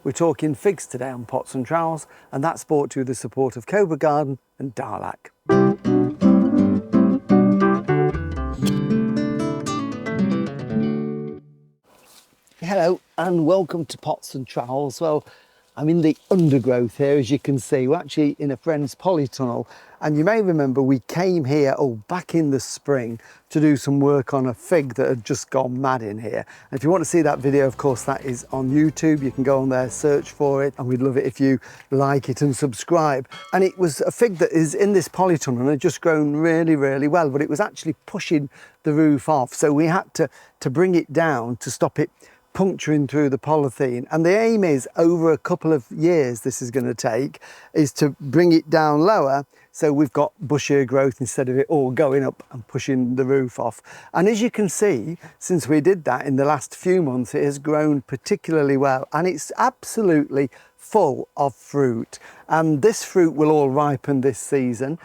We're talking figs today on Pots and Trowels, and that's brought to you with the support of Cobra Garden and Darlac. Hello and welcome to Pots and Trowels. Well, I'm in the undergrowth here, as you can see. We're actually in a friend's polytunnel, and you may remember we came here back in the spring to do some work on a fig that had just gone mad in here. And if you want to see that video, of course, that is on YouTube. You can go on there, search for it, and we'd love it if you like it and subscribe. And it was a fig that is in this polytunnel and had just grown really, really well, but it was actually pushing the roof off. So we had to bring it down to stop it puncturing through the polythene. And the aim is, over a couple of years this is going to take, is to bring it down lower so we've got bushier growth instead of it all going up and pushing the roof off. And as you can see, since we did that in the last few months, it has grown particularly well, and it's absolutely full of fruit. And this fruit will all ripen this season.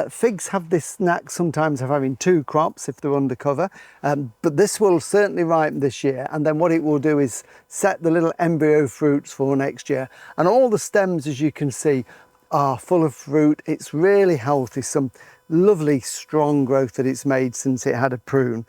Figs have this knack sometimes of having two crops if they're undercover, but this will certainly ripen this year, and then what it will do is set the little embryo fruits for next year. And all the stems, as you can see, are full of fruit. It's really healthy, some lovely strong growth that it's made since it had a prune.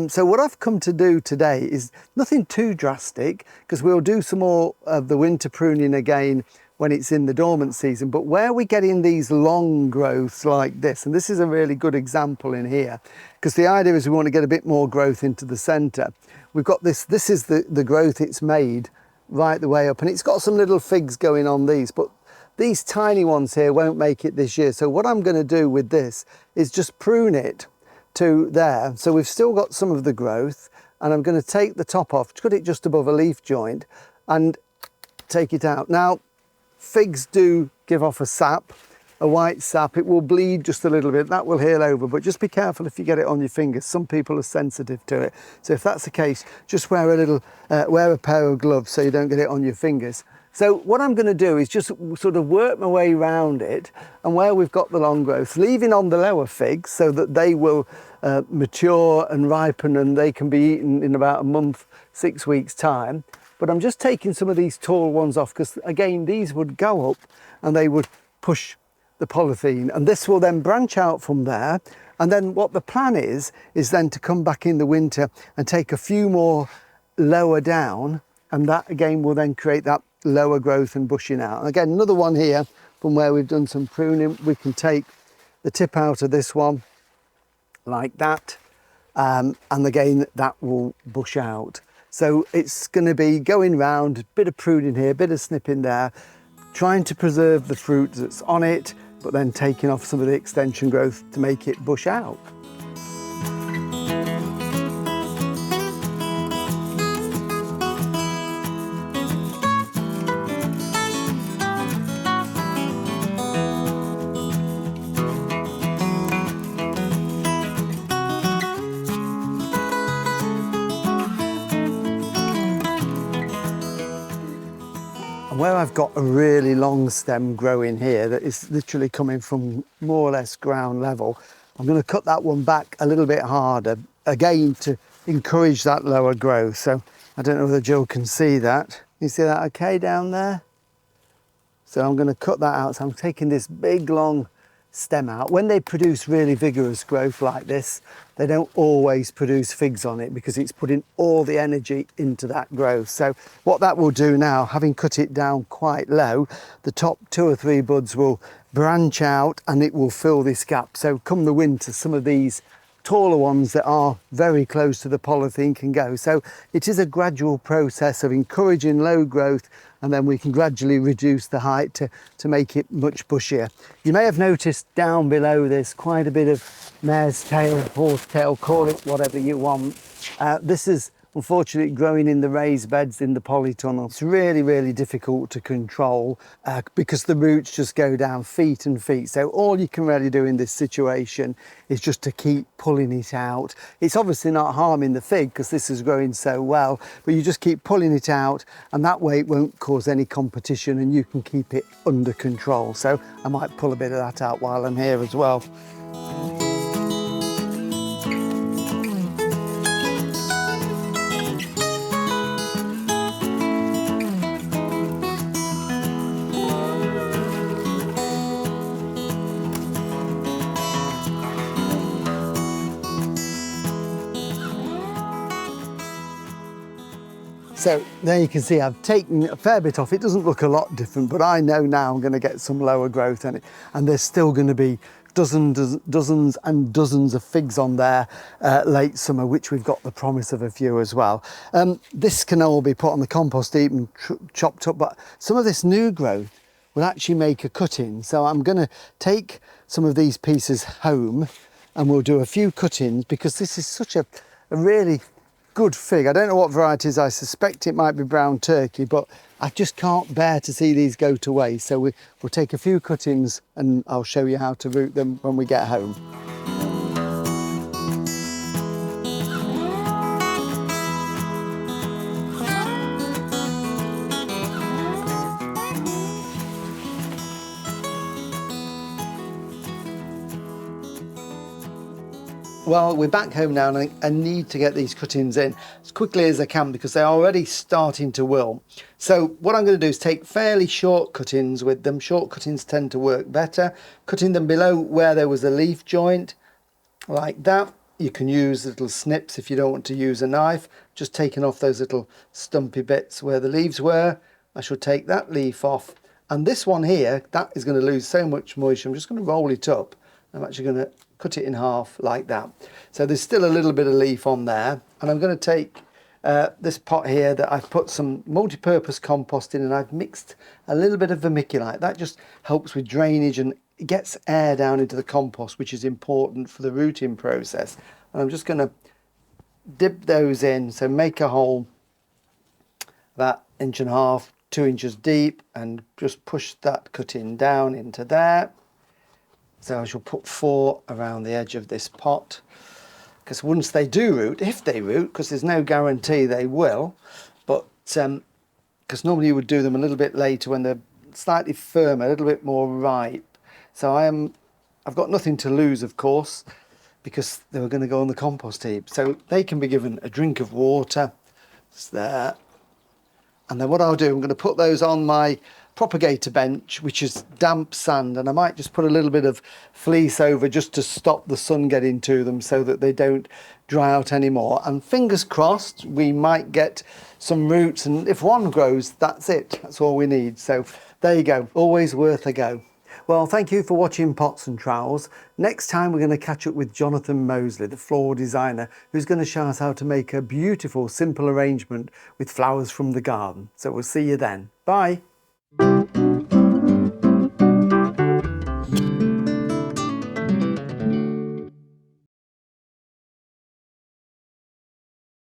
So what I've come to do today is nothing too drastic, because we'll do some more of the winter pruning again when it's in the dormant season. But where we're getting these long growths like this, and this is a really good example in here, because the idea is we want to get a bit more growth into the centre. We've got this is the growth it's made right the way up, and it's got some little figs going on these, but these tiny ones here won't make it this year. So what I'm going to do with this is just prune it to there. So we've still got some of the growth, and I'm going to take the top off, cut it just above a leaf joint and take it out. Now, figs do give off a sap, a white sap. It will bleed just a little bit. That will heal over, but just be careful if you get it on your fingers. Some people are sensitive to it. So if that's the case, just wear a pair of gloves so you don't get it on your fingers. So what I'm going to do is just sort of work my way around it, and where we've got the long growth, leaving on the lower figs so that they will mature and ripen, and they can be eaten in about a month, 6 weeks time. But I'm just taking some of these tall ones off, because again, these would go up and they would push the polythene, and this will then branch out from there. And then what the plan is then to come back in the winter and take a few more lower down, and that again will then create that lower growth and bushing out. And again, another one here from where we've done some pruning. We can take the tip out of this one like that, and again that will bush out. So it's going to be going round, a bit of pruning here, a bit of snipping there, trying to preserve the fruit that's on it, but then taking off some of the extension growth to make it bush out. Where I've got a really long stem growing here that is literally coming from more or less ground level, I'm going to cut that one back a little bit harder, again to encourage that lower growth. So I don't know whether Joe can see that. You see that okay down there? So I'm going to cut that out. So I'm taking this big long stem out. When they produce really vigorous growth like this, they don't always produce figs on it, because it's putting all the energy into that growth. So what that will do now, having cut it down quite low, the top 2 or 3 buds will branch out and it will fill this gap. So come the winter, some of these taller ones that are very close to the polythene can go. So it is a gradual process of encouraging low growth, and then we can gradually reduce the height to make it much bushier. You may have noticed down below there's quite a bit of mare's tail, horse tail, call it whatever you want. This is unfortunately growing in the raised beds in the polytunnel. It's really, really difficult to control because the roots just go down feet and feet. So all you can really do in this situation is just to keep pulling it out. It's obviously not harming the fig because this is growing so well, but you just keep pulling it out, and that way it won't cause any competition and you can keep it under control. So I might pull a bit of that out while I'm here as well. So there you can see I've taken a fair bit off. It doesn't look a lot different, but I know now I'm going to get some lower growth in it, and there's still going to be dozens and dozens of figs on there late summer, which we've got the promise of a few as well. This can all be put on the compost heap and chopped up, but some of this new growth will actually make a cutting. So I'm going to take some of these pieces home and we'll do a few cuttings, because this is such a really good fig. I don't know what varieties. I suspect it might be brown turkey, but I just can't bear to see these go to waste. So we'll take a few cuttings and I'll show you how to root them when we get home. Well, we're back home now and I need to get these cuttings in as quickly as I can because they're already starting to wilt. So what I'm going to do is take fairly short cuttings with them. Short cuttings tend to work better. Cutting them below where there was a leaf joint, like that. You can use little snips if you don't want to use a knife. Just taking off those little stumpy bits where the leaves were. I shall take that leaf off. And this one here, that is going to lose so much moisture. I'm just going to roll it up. I'm actually going to cut it in half like that. So there's still a little bit of leaf on there, and I'm going to take this pot here that I've put some multi-purpose compost in, and I've mixed a little bit of vermiculite. That just helps with drainage and it gets air down into the compost, which is important for the rooting process. And I'm just going to dip those in, so make a hole about 1.5 inches, 2 inches deep, and just push that cutting down into there. So I shall put 4 around the edge of this pot, because once they do root, if they root, because there's no guarantee they will, but because normally you would do them a little bit later when they're slightly firmer, a little bit more ripe. So I've got nothing to lose, of course, because they were going to go on the compost heap. So they can be given a drink of water. It's there. And then what I'll do, I'm going to put those on my propagator bench, which is damp sand, and I might just put a little bit of fleece over just to stop the sun getting to them so that they don't dry out anymore. And fingers crossed, we might get some roots, and if one grows, that's it. That's all we need. So there you go. Always worth a go. Well, thank you for watching Pots and Trowels. Next time we're going to catch up with Jonathan Mosley, the floral designer, who's going to show us how to make a beautiful, simple arrangement with flowers from the garden. So we'll see you then. Bye.